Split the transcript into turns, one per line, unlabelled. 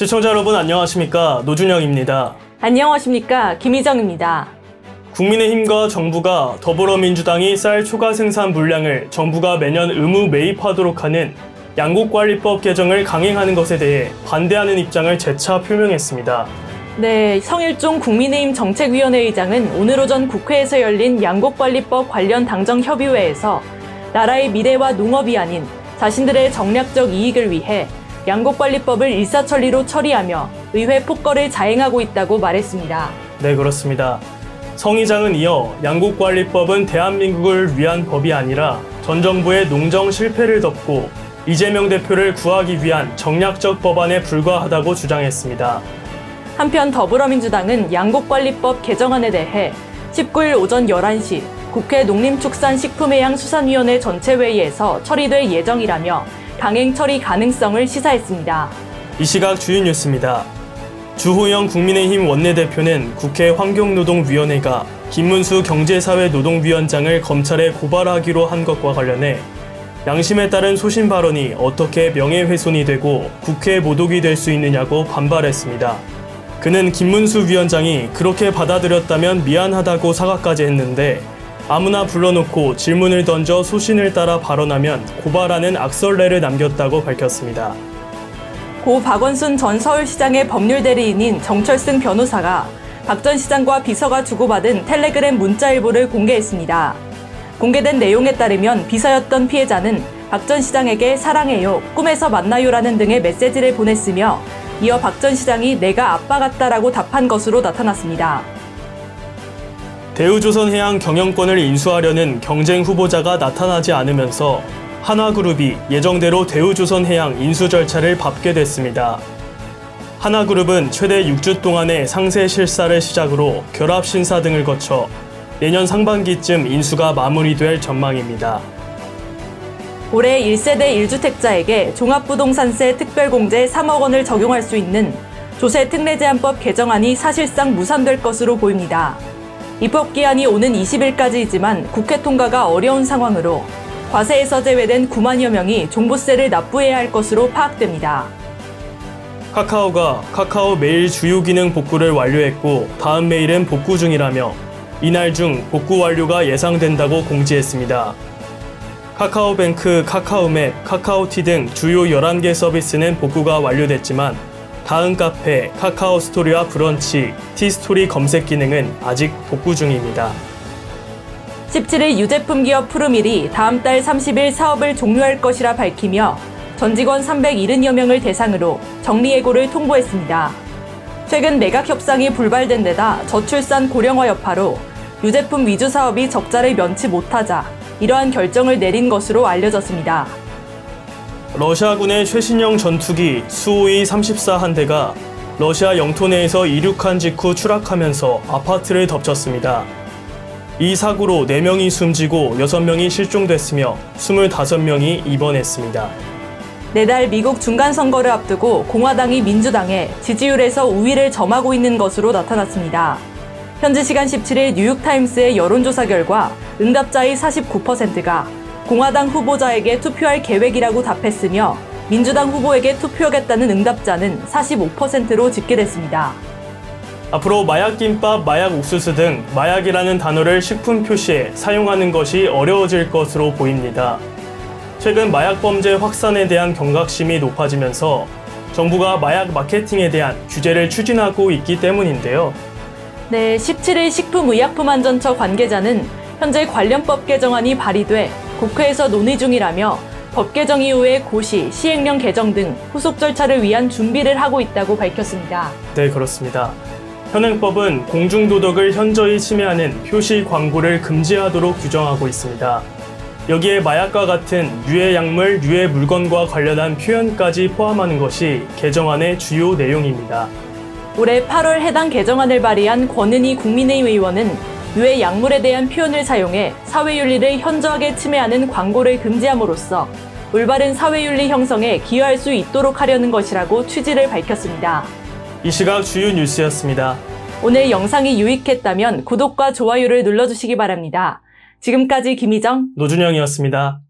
시청자 여러분 안녕하십니까? 노준영입니다.
안녕하십니까? 김희정입니다.
국민의힘과 정부가 더불어민주당이 쌀 초과 생산 물량을 정부가 매년 의무 매입하도록 하는 양곡관리법 개정을 강행하는 것에 대해 반대하는 입장을 재차 표명했습니다.
네, 성일종 국민의힘 정책위원회 의장은 오늘 오전 국회에서 열린 양곡관리법 관련 당정협의회에서 나라의 미래와 농업이 아닌 자신들의 정략적 이익을 위해 양곡관리법을 일사천리로 처리하며 의회 폭거를 자행하고 있다고 말했습니다.
네, 그렇습니다. 성 의장은 이어 양곡관리법은 대한민국을 위한 법이 아니라 전 정부의 농정 실패를 덮고 이재명 대표를 구하기 위한 정략적 법안에 불과하다고 주장했습니다.
한편 더불어민주당은 양곡관리법 개정안에 대해 19일 오전 11시 국회 농림축산식품해양수산위원회 전체회의에서 처리될 예정이라며 강행 처리 가능성을 시사했습니다.
이 시각 주요 뉴스입니다. 주호영 국민의힘 원내대표는 국회 환경노동위원회가 김문수 경제사회노동위원장을 검찰에 고발하기로 한 것과 관련해 양심에 따른 소신 발언이 어떻게 명예훼손이 되고 국회 모독이 될 수 있느냐고 반발했습니다. 그는 김문수 위원장이 그렇게 받아들였다면 미안하다고 사과까지 했는데 아무나 불러놓고 질문을 던져 소신을 따라 발언하면 고발하는 악설레를 남겼다고 밝혔습니다.
고 박원순 전 서울시장의 법률 대리인인 정철승 변호사가 박 전 시장과 비서가 주고받은 텔레그램 문자 일부를 공개했습니다. 공개된 내용에 따르면 비서였던 피해자는 박 전 시장에게 사랑해요, 꿈에서 만나요라는 등의 메시지를 보냈으며 이어 박 전 시장이 내가 아빠 같다라고 답한 것으로 나타났습니다.
대우조선해양 경영권을 인수하려는 경쟁 후보자가 나타나지 않으면서 하나그룹이 예정대로 대우조선해양 인수 절차를 밟게 됐습니다. 하나그룹은 최대 6주 동안의 상세 실사를 시작으로 결합 심사 등을 거쳐 내년 상반기쯤 인수가 마무리될 전망입니다.
올해 1세대 1주택자에게 종합부동산세 특별공제 3억 원을 적용할 수 있는 조세특례제한법 개정안이 사실상 무산될 것으로 보입니다. 입법기한이 오는 20일까지이지만 국회 통과가 어려운 상황으로 과세에서 제외된 9만여 명이 종부세를 납부해야 할 것으로 파악됩니다.
카카오가 카카오 메일 주요 기능 복구를 완료했고 다음 메일은 복구 중이라며 이날 중 복구 완료가 예상된다고 공지했습니다. 카카오뱅크, 카카오맵, 카카오티 등 주요 11개 서비스는 복구가 완료됐지만 다음 카페, 카카오스토리와 브런치, 티스토리 검색 기능은 아직 복구 중입니다.
17일 유제품 기업 푸르밀이 다음 달 30일 사업을 종료할 것이라 밝히며 전 직원 370여 명을 대상으로 정리해고를 통보했습니다. 최근 매각 협상이 불발된 데다 저출산 고령화 여파로 유제품 위주 사업이 적자를 면치 못하자 이러한 결정을 내린 것으로 알려졌습니다.
러시아군의 최신형 전투기 수호이 34한대가 러시아 영토 내에서 이륙한 직후 추락하면서 아파트를 덮쳤습니다. 이 사고로 4명이 숨지고 6명이 실종됐으며 25명이 입원했습니다.
내달 미국 중간선거를 앞두고 공화당이 민주당에 지지율에서 우위를 점하고 있는 것으로 나타났습니다. 현지 시간 17일 뉴욕타임스의 여론조사 결과 응답자의 49%가 공화당 후보자에게 투표할 계획이라고 답했으며 민주당 후보에게 투표하겠다는 응답자는 45%로 집계됐습니다.
앞으로 마약김밥, 마약 옥수수 등 마약이라는 단어를 식품 표시에 사용하는 것이 어려워질 것으로 보입니다. 최근 마약 범죄 확산에 대한 경각심이 높아지면서 정부가 마약 마케팅에 대한 규제를 추진하고 있기 때문인데요.
네, 17일 식품의약품안전처 관계자는 현재 관련법 개정안이 발의돼 국회에서 논의 중이라며 법 개정 이후에 고시, 시행령 개정 등 후속 절차를 위한 준비를 하고 있다고 밝혔습니다.
네, 그렇습니다. 현행법은 공중도덕을 현저히 침해하는 표시 광고를 금지하도록 규정하고 있습니다. 여기에 마약과 같은 유해 약물, 유해 물건과 관련한 표현까지 포함하는 것이 개정안의 주요 내용입니다.
올해 8월 해당 개정안을 발의한 권은희 국민의힘 의원은 유해 약물에 대한 표현을 사용해 사회윤리를 현저하게 침해하는 광고를 금지함으로써 올바른 사회윤리 형성에 기여할 수 있도록 하려는 것이라고 취지를 밝혔습니다.
이 시각 주요 뉴스였습니다.
오늘 영상이 유익했다면 구독과 좋아요를 눌러주시기 바랍니다. 지금까지 김희정,
노준영이었습니다.